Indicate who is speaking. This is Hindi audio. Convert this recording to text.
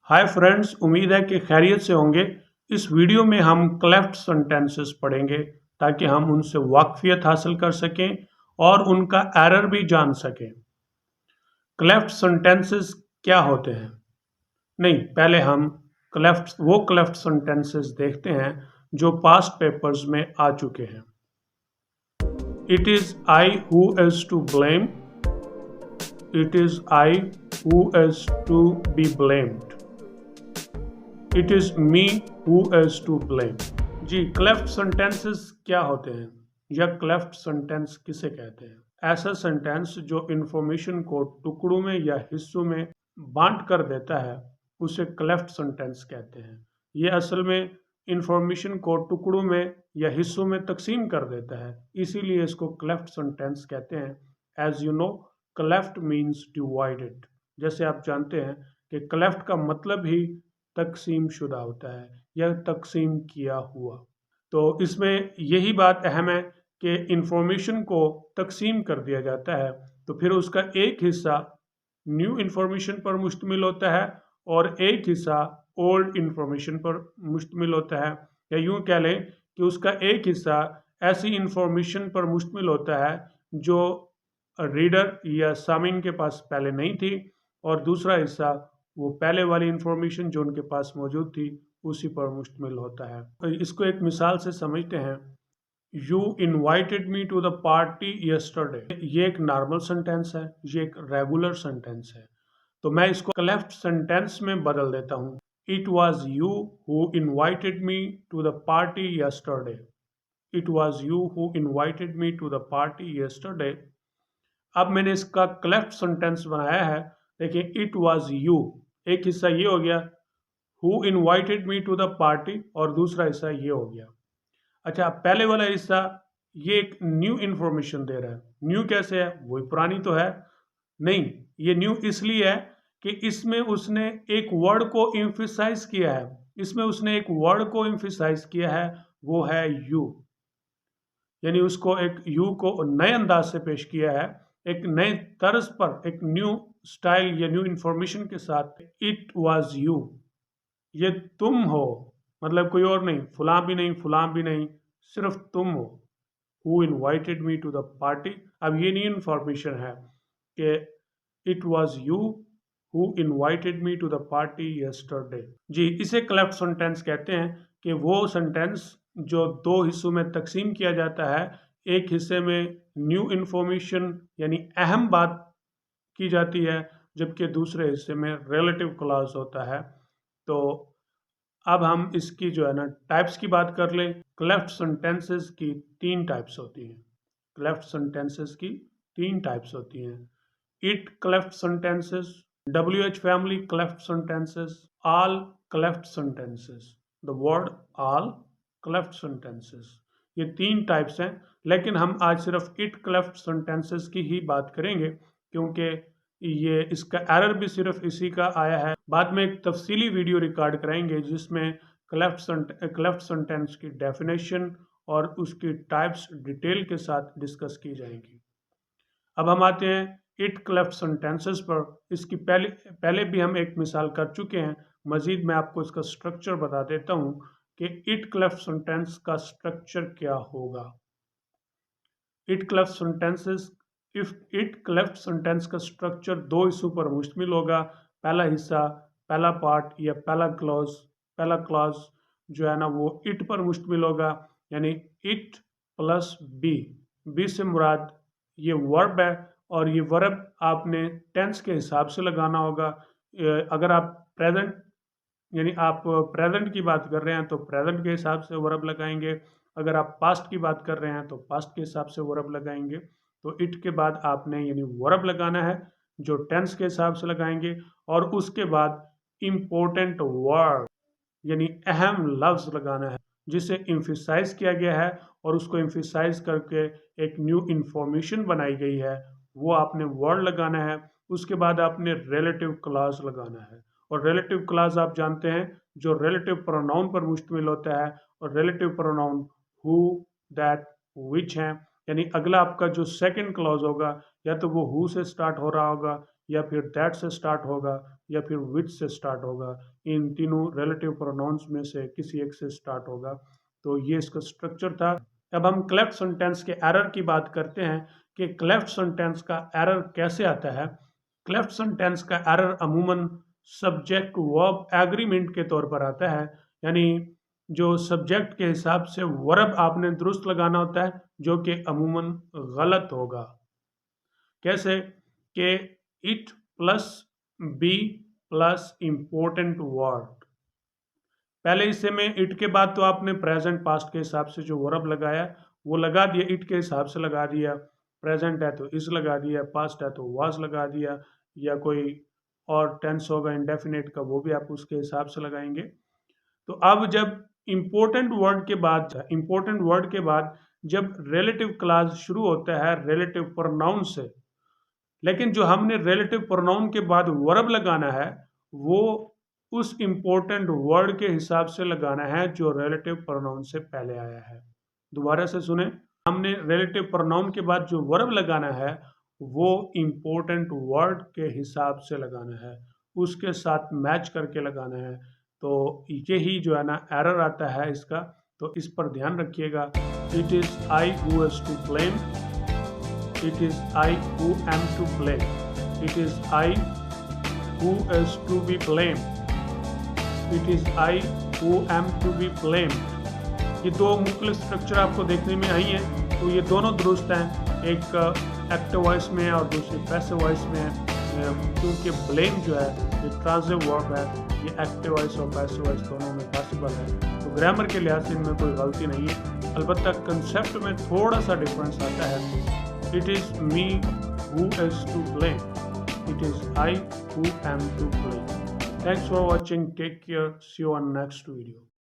Speaker 1: हाय फ्रेंड्स, उम्मीद है कि खैरियत से होंगे। इस वीडियो में हम क्लेफ्ट सेंटेंसेस पढ़ेंगे ताकि हम उनसे वाकफियत हासिल कर सकें और उनका एरर भी जान सकें। क्लेफ्ट सेंटेंसेस क्या होते हैं? नहीं, पहले हम क्लेफ्ट सेंटेंसेस देखते हैं जो पास्ट पेपर्स में आ चुके हैं। It is I who is to blame. It is I who is to be blamed. It is me who is to blame. जी, क्लेफ्ट सेंटेंसेस क्या होते हैं या क्लेफ्ट सेंटेंस किसे कहते हैं? ऐसा सेंटेंस जो इंफॉर्मेशन को टुकड़ों में या हिस्सों में बांट कर देता है उसे क्लेफ्ट सेंटेंस कहते हैं। ये असल में इंफॉर्मेशन को टुकड़ों में या हिस्सों में तकसीम कर देता है, इसीलिए इसको क्लेफ्ट सेंटेंस कहते हैं। As you know, cleft means divided. जैसे आप जानते हैं कि क्लेफ्ट का मतलब ही तकसीम शुदा होता है या तकसीम किया हुआ। तो इसमें यही बात अहम है कि इंफॉर्मेशन को तकसीम कर दिया जाता है तो फिर उसका एक हिस्सा न्यू इंफॉर्मेशन पर मुश्तमिल होता है और एक हिस्सा ओल्ड इंफॉर्मेशन पर मुश्तमिल होता है, या यूं कह लें कि उसका एक हिस्सा ऐसी इंफॉर्मेशन पर मुश्तमिल होता है जो रीडर या सामीन के पास पहले नहीं थी, और दूसरा हिस्सा वो पहले वाली इंफॉर्मेशन जो उनके पास मौजूद थी उसी पर मुश्तमिल होता है। तो इसको एक मिसाल से समझते हैं। You invited me to the party yesterday. ये एक नॉर्मल सेंटेंस है, ये एक रेगुलर सेंटेंस है, तो मैं इसको क्लेफ्ट सेंटेंस में बदल देता हूँ। It was you who invited me to the party yesterday. It was you who invited me to the party yesterday. अब मैंने इसका क्लेफ्ट सेंटेंस बनाया है। देखिए, इट वॉज यू, एक हिस्सा ये हो गया, who invited me to the party, और दूसरा हिस्सा ये हो गया। अच्छा, पहले वाला हिस्सा ये एक न्यू इंफॉर्मेशन दे रहा है। न्यू कैसे है? वही पुरानी तो है नहीं। ये न्यू इसलिए है कि इसमें उसने एक वर्ड को एम्फिसाइज किया है। इसमें उसने एक वर्ड को एम्फिसाइज किया है, वो है यू। यानी उसको एक यू को नए अंदाज से पेश किया है, एक नए तर्ज पर, एक न्यू स्टाइल या न्यू इंफॉर्मेशन के साथ। इट वाज यू, ये तुम हो, मतलब कोई और नहीं, फलां भी नहीं, फलां भी नहीं, सिर्फ तुम हो। Who invited me to the party. अब ये नहीं इंफॉर्मेशन है कि it was you who invited me to the party yesterday. जी, इसे क्लेफ्ट सेंटेंस कहते हैं कि वो सेंटेंस जो दो हिस्सों में तकसीम किया जाता है। एक हिस्से में न्यू इंफॉर्मेशन यानी अहम बात की जाती है, जबकि दूसरे हिस्से में रिलेटिव क्लॉज होता है। तो अब हम इसकी जो है ना टाइप्स की बात कर लें। क्लेफ्ट सेंटेंसेस की तीन टाइप्स होती हैं। क्लेफ्ट सेंटेंसेस की तीन टाइप्स होती हैं। It cleft sentences, WH family cleft sentences, all cleft sentences, the word all cleft sentences। ये तीन टाइप्स हैं, लेकिन हम आज सिर्फ इट क्लेफ्ट सेंटेंसेस की ही बात करेंगे क्योंकि ये इसका एरर भी सिर्फ इसी का आया है। बाद में एक तफसीली वीडियो रिकॉर्ड कराएंगे जिसमें क्लेफ्ट सेंटेंस की डेफिनेशन और उसकी टाइप्स डिटेल के साथ डिस्कस की जाएंगी। अब हम आते हैं इट क्लेफ्ट सेंटेंसेस पर। इसकी पहले भी हम एक मिसाल कर चुके हैं। मजीद मैं आपको इसका स्ट्रक्चर बता देता हूं कि इट क्लेफ्ट सेंटेंस का स्ट्रक्चर क्या होगा। It cleft sentences it cleft sentence का स्ट्रक्चर दो हिस्सों पर मुश्तमिल होगा। पहला हिस्सा, पहला पार्ट या पहला क्लॉज जो है ना वो इट पर मुश्तमिल होगा, यानी इट प्लस बी। बी से मुराद ये वर्ब है, और ये वर्ब आपने टेंस के हिसाब से लगाना होगा। अगर आप प्रेजेंट यानी आप प्रेजेंट की बात कर रहे हैं तो प्रेजेंट के हिसाब से वर्ब लगाएंगे। अगर आप पास्ट की बात कर रहे हैं तो पास्ट के हिसाब से वर्ब लगाएंगे। तो इट के बाद आपने यानी वर्ब लगाना है जो टेंस के हिसाब से लगाएंगे, और उसके बाद इम्पोर्टेंट वर्ड यानी अहम लफ्ज लगाना है जिसे एम्फिसाइज किया गया है और उसको एम्फिसाइज करके एक न्यू इंफॉर्मेशन बनाई गई है, वो आपने वर्ड लगाना है। उसके बाद आपने रिलेटिव क्लॉज लगाना है, और रिलेटिव क्लॉज आप जानते हैं जो रिलेटिव प्रोनाउन पर मुश्तमिल होता है, और रिलेटिव प्रोनाउन हु, दैट, विच हैं। यानी अगला आपका जो सेकंड क्लॉज होगा या तो वो हु से स्टार्ट हो रहा होगा या फिर दैट से स्टार्ट होगा या फिर विच से स्टार्ट होगा। इन तीनों रिलेटिव प्रोनाउंस में से किसी एक से स्टार्ट होगा। तो ये इसका स्ट्रक्चर था। अब हम क्लेफ्ट सेंटेंस के एरर की बात करते हैं कि क्लेफ्ट सेंटेंस का एरर कैसे आता है। क्लेफ्ट सेंटेंस का एरर अमूमन सब्जेक्ट वर्ब एग्रीमेंट के तौर पर आता है, यानी जो सब्जेक्ट के हिसाब से वर्ब आपने दुरुस्त लगाना होता है, जो कि अमूमन गलत होगा। कैसे कि it plus be plus important word. पहले हिस्से में इट के बाद तो आपने प्रेजेंट पास्ट के हिसाब से जो वर्ब लगाया वो लगा दिया, इट के हिसाब से लगा दिया। प्रेजेंट है तो इज लगा दिया, पास्ट है तो वाज लगा दिया, या कोई और टेंस होगा इंडेफिनेट का वो भी आप उसके हिसाब से लगाएंगे। तो अब जब इंपॉर्टेंट वर्ड के बाद जब रिलेटिव क्लॉज शुरू होता है रिलेटिव प्रोनाउन से, लेकिन जो हमने रिलेटिव प्रोनाउन के बाद वर्ब लगाना है वो उस इंपॉर्टेंट वर्ड के हिसाब से लगाना है जो रिलेटिव प्रोनाउन से पहले आया है। दोबारा से सुने, हमने रिलेटिव प्रोनाउन के बाद जो वर्ब लगाना है वो इंपॉर्टेंट वर्ड के हिसाब से लगाना है, उसके साथ मैच करके लगाना है। तो यही जो है ना एरर आता है इसका, तो इस पर ध्यान रखिएगा। It is I who has to blame, it is I who am to blame, it is I who has to be blame, it is I who am to be blame. ये दो मुख्तलिफ स्ट्रक्चर आपको देखने में आई हैं, तो ये दोनों दुरुस्त हैं, एक एक्टिव वॉइस में और दूसरी पैसिव वॉइस में है। क्योंकि ब्लेम जो है ये ट्रांजिटिव वर्ब है, ये एक्टिव वॉइस और पैसिव वॉइस दोनों में पॉसिबल है। तो ग्रामर के लिहाज से इनमें कोई गलती नहीं है, अलबत्ता कंसेप्ट में थोड़ा सा डिफरेंस आता है। It is me who is to blame, it is I who am to blame. Thanks for watching, take care, see you on next video.